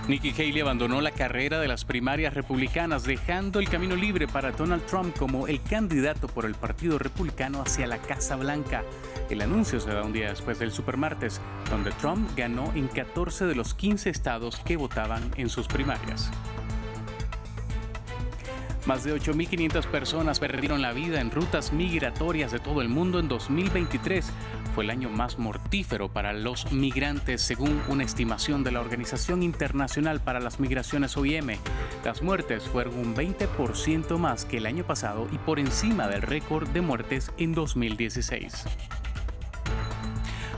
Nikki Haley abandonó la carrera de las primarias republicanas, dejando el camino libre para Donald Trump como el candidato por el Partido Republicano hacia la Casa Blanca. El anuncio se da un día después del supermartes, donde Trump ganó en 14 de los 15 estados que votaban en sus primarias. Más de 8.500 personas perdieron la vida en rutas migratorias de todo el mundo en 2023. Fue el año más mortífero para los migrantes, según una estimación de la Organización Internacional para las Migraciones OIM. Las muertes fueron un 20% más que el año pasado y por encima del récord de muertes en 2016.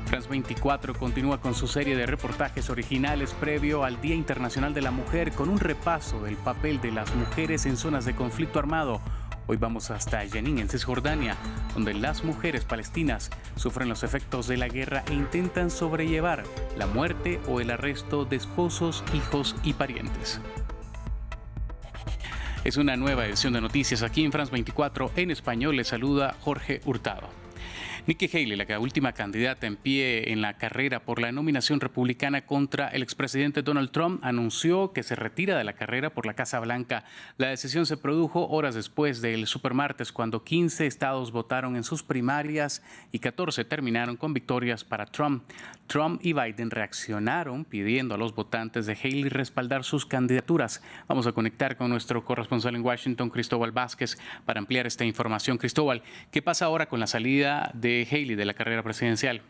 France 24 continúa con su serie de reportajes originales previo al Día Internacional de la Mujer con un repaso del papel de las mujeres en zonas de conflicto armado. Hoy vamos hasta Jenin, en Cisjordania, donde las mujeres palestinas sufren los efectos de la guerra e intentan sobrellevar la muerte o el arresto de esposos, hijos y parientes. Es una nueva edición de noticias aquí en France 24. En español les saluda Jorge Hurtado. Nikki Haley, la última candidata en pie en la carrera por la nominación republicana contra el expresidente Donald Trump, anunció que se retira de la carrera por la Casa Blanca. La decisión se produjo horas después del supermartes, cuando 15 estados votaron en sus primarias y 14 terminaron con victorias para Trump. Trump y Biden reaccionaron pidiendo a los votantes de Haley respaldar sus candidaturas. Vamos a conectar con nuestro corresponsal en Washington, Cristóbal Vázquez, para ampliar esta información. Cristóbal, ¿qué pasa ahora con la salida de Haley de la carrera presidencial?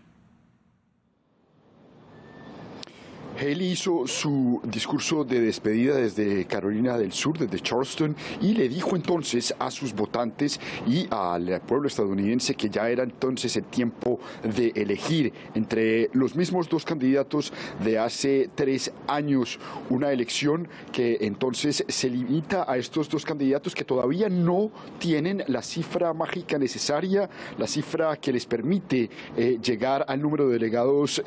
Haley hizo su discurso de despedida desde Carolina del Sur, desde Charleston, y le dijo entonces a sus votantes y al pueblo estadounidense que ya era entonces el tiempo de elegir entre los mismos dos candidatos de hace 3 años, una elección que entonces se limita a estos dos candidatos que todavía no tienen la cifra mágica necesaria, la cifra que les permite llegar al número de delegados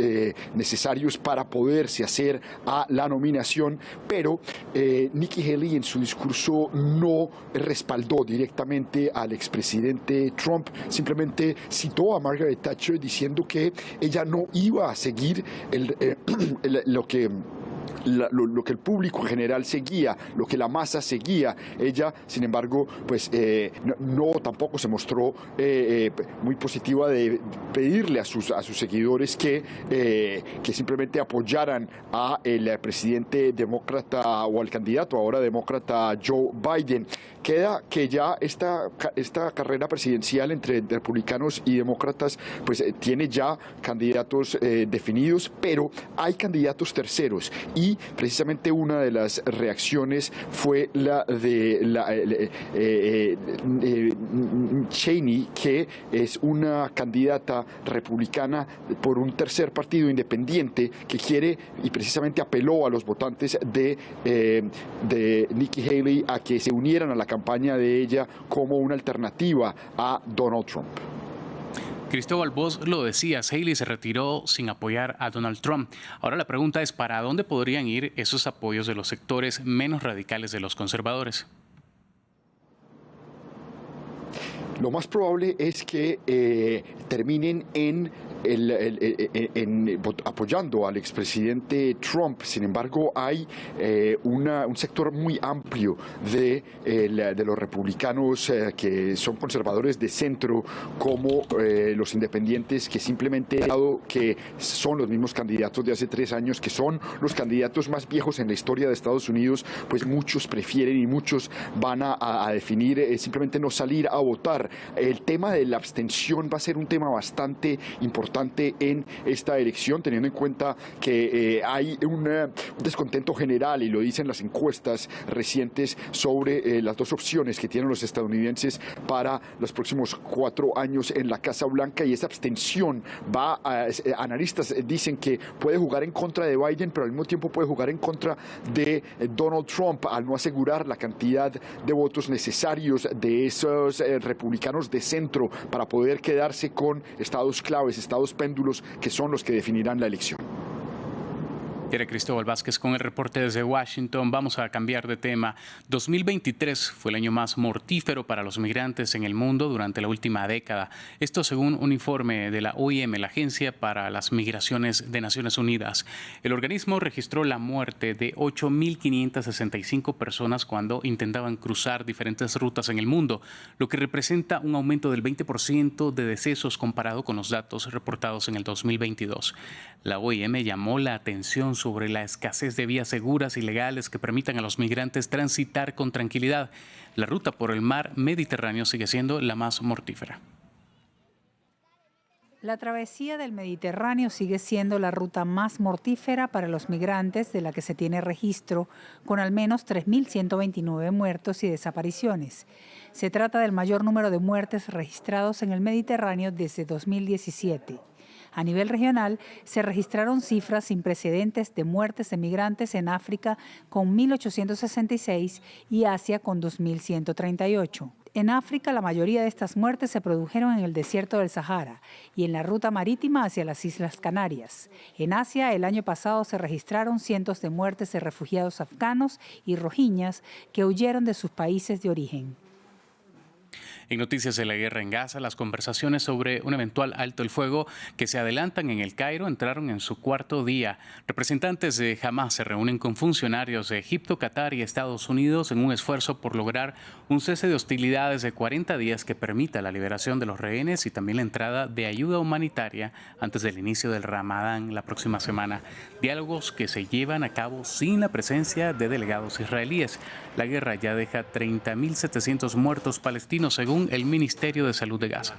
necesarios para poderse hacer a la nominación, pero Nikki Haley en su discurso no respaldó directamente al expresidente Trump, simplemente citó a Margaret Thatcher diciendo que ella no iba a seguir lo que el público en general seguía, lo que la masa seguía. Ella, sin embargo, pues tampoco se mostró muy positiva de pedirle a sus seguidores que simplemente apoyaran a el presidente demócrata o al candidato ahora demócrata Joe Biden. Queda que ya esta carrera presidencial entre republicanos y demócratas pues tiene ya candidatos definidos, pero hay candidatos terceros. Y precisamente una de las reacciones fue la de Cheney, que es una candidata republicana por un tercer partido independiente que quiere y precisamente apeló a los votantes de Nikki Haley a que se unieran a la campaña de ella como una alternativa a Donald Trump. Cristóbal, vos lo decías, Haley se retiró sin apoyar a Donald Trump. Ahora la pregunta es, ¿para dónde podrían ir esos apoyos de los sectores menos radicales de los conservadores? Lo más probable es que terminen apoyando al expresidente Trump. Sin embargo, hay un sector muy amplio de los republicanos que son conservadores de centro, como los independientes, que simplemente, dado que son los mismos candidatos de hace 3 años, que son los candidatos más viejos en la historia de Estados Unidos, pues muchos prefieren y muchos van a definir simplemente no salir a votar. El tema de la abstención va a ser un tema bastante importante en esta elección, teniendo en cuenta que hay un descontento general, y lo dicen las encuestas recientes, sobre las dos opciones que tienen los estadounidenses para los próximos 4 años en la Casa Blanca, y esa abstención analistas dicen que puede jugar en contra de Biden, pero al mismo tiempo puede jugar en contra de Donald Trump al no asegurar la cantidad de votos necesarios de esos republicanos de centro para poder quedarse con estados claves, estados péndulos, que son los que definirán la elección. Era Cristóbal Vázquez con el reporte desde Washington. Vamos a cambiar de tema. 2023 fue el año más mortífero para los migrantes en el mundo durante la última década. Esto según un informe de la OIM, la Agencia para las Migraciones de Naciones Unidas. El organismo registró la muerte de 8.565 personas cuando intentaban cruzar diferentes rutas en el mundo, lo que representa un aumento del 20% de decesos comparado con los datos reportados en el 2022. La OIM llamó la atención sobre la escasez de vías seguras y legales que permitan a los migrantes transitar con tranquilidad. La ruta por el mar Mediterráneo sigue siendo la más mortífera. La travesía del Mediterráneo sigue siendo la ruta más mortífera para los migrantes de la que se tiene registro, con al menos 3.129 muertos y desapariciones. Se trata del mayor número de muertes registrados en el Mediterráneo desde 2017. A nivel regional, se registraron cifras sin precedentes de muertes de migrantes en África con 1.866 y Asia con 2.138. En África, la mayoría de estas muertes se produjeron en el desierto del Sahara y en la ruta marítima hacia las Islas Canarias. En Asia, el año pasado se registraron cientos de muertes de refugiados afganos y rohinyas que huyeron de sus países de origen. En noticias de la guerra en Gaza, las conversaciones sobre un eventual alto el fuego que se adelantan en El Cairo entraron en su cuarto día. Representantes de Hamás se reúnen con funcionarios de Egipto, Qatar y Estados Unidos en un esfuerzo por lograr un cese de hostilidades de 40 días que permita la liberación de los rehenes y también la entrada de ayuda humanitaria antes del inicio del Ramadán la próxima semana. Diálogos que se llevan a cabo sin la presencia de delegados israelíes. La guerra ya deja 30.700 muertos palestinos según el Ministerio de Salud de Gaza.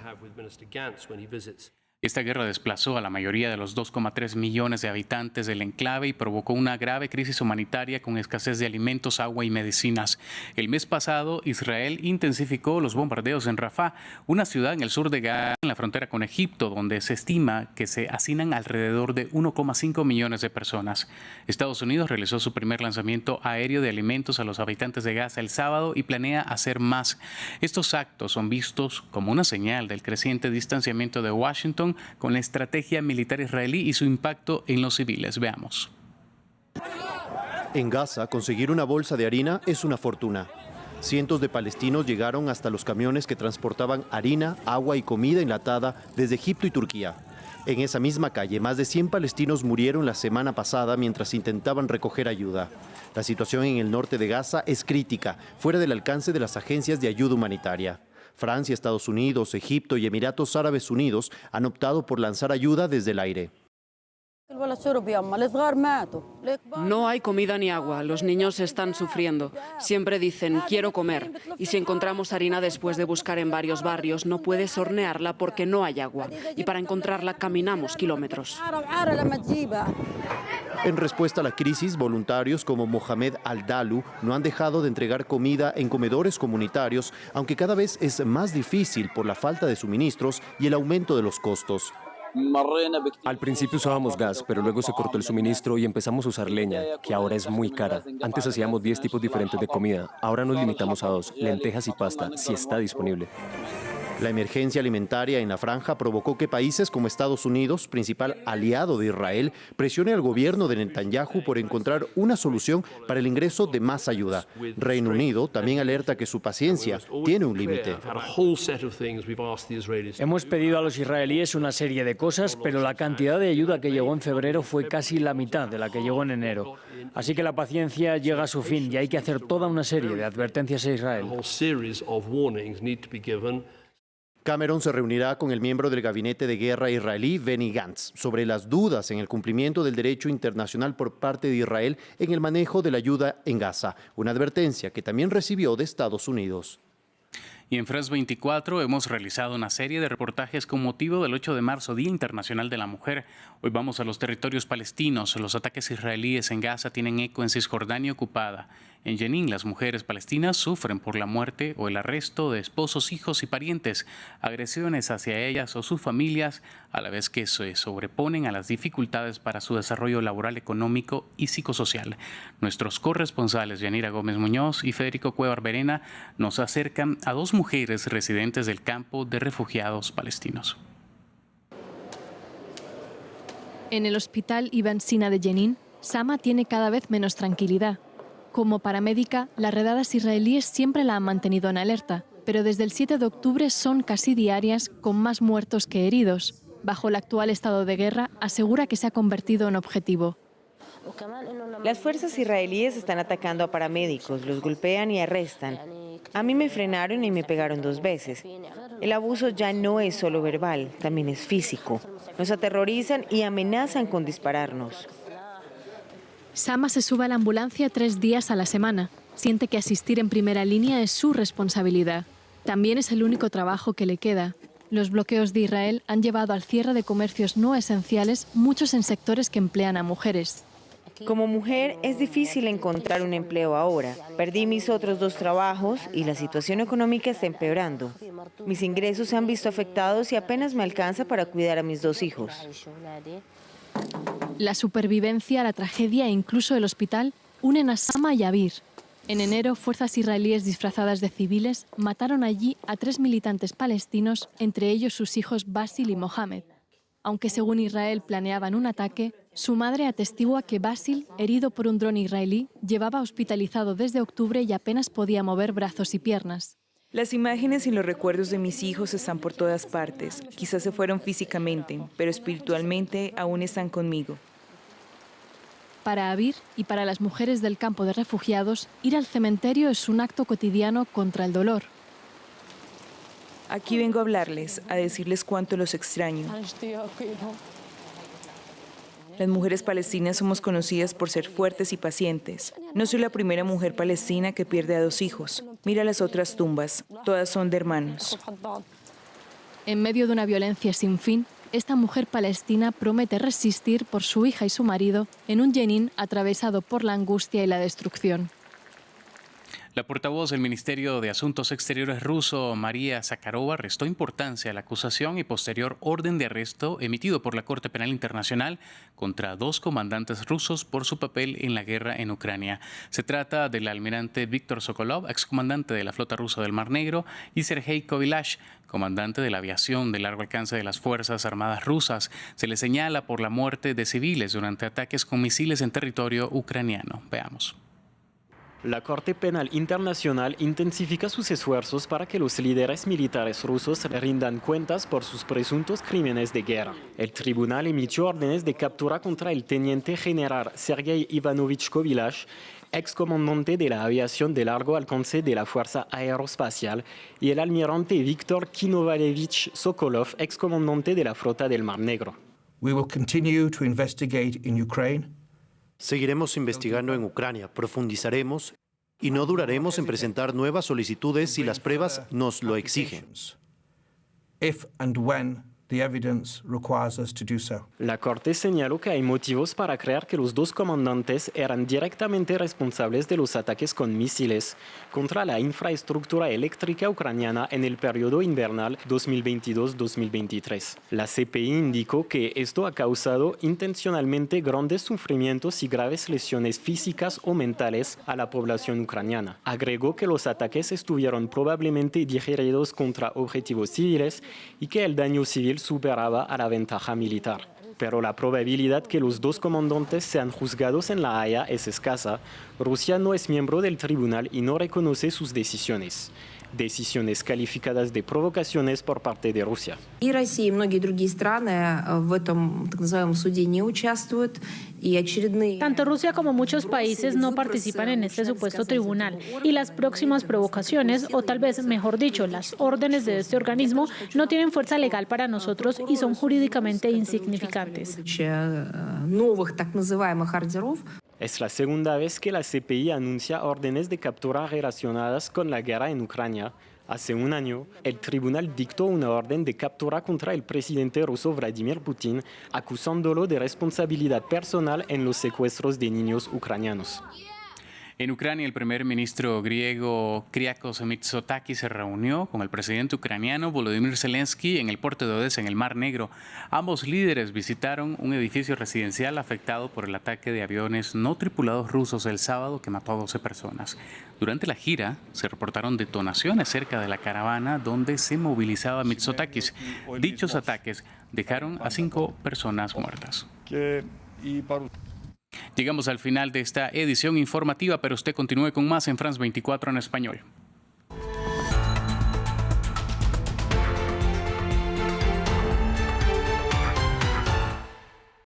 Esta guerra desplazó a la mayoría de los 2,3 millones de habitantes del enclave y provocó una grave crisis humanitaria con escasez de alimentos, agua y medicinas. El mes pasado, Israel intensificó los bombardeos en Rafah, una ciudad en el sur de Gaza, en la frontera con Egipto, donde se estima que se hacinan alrededor de 1,5 millones de personas. Estados Unidos realizó su primer lanzamiento aéreo de alimentos a los habitantes de Gaza el sábado y planea hacer más. Estos actos son vistos como una señal del creciente distanciamiento de Washington con la estrategia militar israelí y su impacto en los civiles. Veamos. En Gaza, conseguir una bolsa de harina es una fortuna. Cientos de palestinos llegaron hasta los camiones que transportaban harina, agua y comida enlatada desde Egipto y Turquía. En esa misma calle, más de 100 palestinos murieron la semana pasada mientras intentaban recoger ayuda. La situación en el norte de Gaza es crítica, fuera del alcance de las agencias de ayuda humanitaria. Francia, Estados Unidos, Egipto y Emiratos Árabes Unidos han optado por lanzar ayuda desde el aire. No hay comida ni agua, los niños están sufriendo. Siempre dicen, quiero comer. Y si encontramos harina después de buscar en varios barrios, no puedes hornearla porque no hay agua. Y para encontrarla caminamos kilómetros. En respuesta a la crisis, voluntarios como Mohamed Al-Dalu no han dejado de entregar comida en comedores comunitarios, aunque cada vez es más difícil por la falta de suministros y el aumento de los costos. Al principio usábamos gas, pero luego se cortó el suministro y empezamos a usar leña, que ahora es muy cara. Antes hacíamos 10 tipos diferentes de comida, ahora nos limitamos a 2, lentejas y pasta, si está disponible. La emergencia alimentaria en la franja provocó que países como Estados Unidos, principal aliado de Israel, presione al gobierno de Netanyahu por encontrar una solución para el ingreso de más ayuda. Reino Unido también alerta que su paciencia tiene un límite. Hemos pedido a los israelíes una serie de cosas, pero la cantidad de ayuda que llegó en febrero fue casi la mitad de la que llegó en enero. Así que la paciencia llega a su fin y hay que hacer toda una serie de advertencias a Israel. Cameron se reunirá con el miembro del gabinete de guerra israelí, Benny Gantz, sobre las dudas en el cumplimiento del derecho internacional por parte de Israel en el manejo de la ayuda en Gaza, una advertencia que también recibió de Estados Unidos. Y en France 24 hemos realizado una serie de reportajes con motivo del 8 de marzo, Día Internacional de la Mujer. Hoy vamos a los territorios palestinos. Los ataques israelíes en Gaza tienen eco en Cisjordania ocupada. En Jenin, las mujeres palestinas sufren por la muerte o el arresto de esposos, hijos y parientes, agresiones hacia ellas o sus familias, a la vez que se sobreponen a las dificultades para su desarrollo laboral, económico y psicosocial. Nuestros corresponsales, Yanira Gómez Muñoz y Federico Cuellar Verena, nos acercan a dos mujeres residentes del campo de refugiados palestinos. En el hospital Ibn Sina de Jenin Sama tiene cada vez menos tranquilidad. Como paramédica, las redadas israelíes siempre la han mantenido en alerta, pero desde el 7 de octubre son casi diarias, con más muertos que heridos. Bajo el actual estado de guerra, asegura que se ha convertido en objetivo. Las fuerzas israelíes están atacando a paramédicos, los golpean y arrestan. A mí me frenaron y me pegaron 2 veces. El abuso ya no es solo verbal, también es físico. Nos aterrorizan y amenazan con dispararnos. Sama se sube a la ambulancia 3 días a la semana. Siente que asistir en primera línea es su responsabilidad. También es el único trabajo que le queda. Los bloqueos de Israel han llevado al cierre de comercios no esenciales, muchos en sectores que emplean a mujeres. Como mujer es difícil encontrar un empleo ahora. Perdí mis otros 2 trabajos y la situación económica está empeorando. Mis ingresos se han visto afectados y apenas me alcanza para cuidar a mis 2 hijos. La supervivencia, la tragedia e incluso el hospital unen a Sama y a Abir. En enero, fuerzas israelíes disfrazadas de civiles mataron allí a 3 militantes palestinos, entre ellos sus hijos Basil y Mohamed. Aunque según Israel planeaban un ataque, su madre atestigua que Basil, herido por un dron israelí, llevaba hospitalizado desde octubre y apenas podía mover brazos y piernas. Las imágenes y los recuerdos de mis hijos están por todas partes. Quizás se fueron físicamente, pero espiritualmente aún están conmigo. Para Abir y para las mujeres del campo de refugiados, ir al cementerio es un acto cotidiano contra el dolor. Aquí vengo a hablarles, a decirles cuánto los extraño. Las mujeres palestinas somos conocidas por ser fuertes y pacientes. No soy la primera mujer palestina que pierde a 2 hijos. Mira las otras tumbas, todas son de hermanos. En medio de una violencia sin fin, esta mujer palestina promete resistir por su hija y su marido en un Jenin atravesado por la angustia y la destrucción. La portavoz del Ministerio de Asuntos Exteriores ruso, María Zakharova, restó importancia a la acusación y posterior orden de arresto emitido por la Corte Penal Internacional contra 2 comandantes rusos por su papel en la guerra en Ucrania. Se trata del almirante Víktor Sokolov, excomandante de la flota rusa del Mar Negro, y Sergei Kovylash, comandante de la aviación de largo alcance de las Fuerzas Armadas rusas. Se le señala por la muerte de civiles durante ataques con misiles en territorio ucraniano. Veamos. La Corte Penal Internacional intensifica sus esfuerzos para que los líderes militares rusos rindan cuentas por sus presuntos crímenes de guerra. El tribunal emitió órdenes de captura contra el teniente general Sergei Ivanovich Kovylash, excomandante de la aviación de largo alcance de la Fuerza Aeroespacial, y el almirante Víktor Kinovalevich Sokolov, excomandante de la Flota del Mar Negro. We will continue to investigate in Ukraine. Seguiremos investigando en Ucrania, profundizaremos y no duraremos en presentar nuevas solicitudes si las pruebas nos lo exigen. If and when the evidence requires us to do so. La Corte señaló que hay motivos para creer que los 2 comandantes eran directamente responsables de los ataques con misiles contra la infraestructura eléctrica ucraniana en el periodo invernal 2022-2023. La CPI indicó que esto ha causado intencionalmente grandes sufrimientos y graves lesiones físicas o mentales a la población ucraniana. Agregó que los ataques estuvieron probablemente dirigidos contra objetivos civiles y que el daño civil superaba a la ventaja militar. Pero la probabilidad que los 2 comandantes sean juzgados en La Haya es escasa. Rusia no es miembro del tribunal y no reconoce sus decisiones. Decisiones calificadas de provocaciones por parte de Rusia. И Россия, и многие другие страны в этом так называемом суде не участвуют. Tanto Rusia como muchos países no participan en este supuesto tribunal y las próximas provocaciones, o tal vez mejor dicho, las órdenes de este organismo, no tienen fuerza legal para nosotros y son jurídicamente insignificantes. Es la segunda vez que la CPI anuncia órdenes de captura relacionadas con la guerra en Ucrania. Hace un año, el tribunal dictó una orden de captura contra el presidente ruso Vladimir Putin, acusándolo de responsabilidad personal en los secuestros de niños ucranianos. En Ucrania, el primer ministro griego Kyriakos Mitsotakis se reunió con el presidente ucraniano Volodymyr Zelensky en el puerto de Odesa, en el Mar Negro. Ambos líderes visitaron un edificio residencial afectado por el ataque de aviones no tripulados rusos el sábado que mató a 12 personas. Durante la gira, se reportaron detonaciones cerca de la caravana donde se movilizaba Mitsotakis. Dichos ataques dejaron a 5 personas muertas. Llegamos al final de esta edición informativa, pero usted continúe con más en France 24 en español.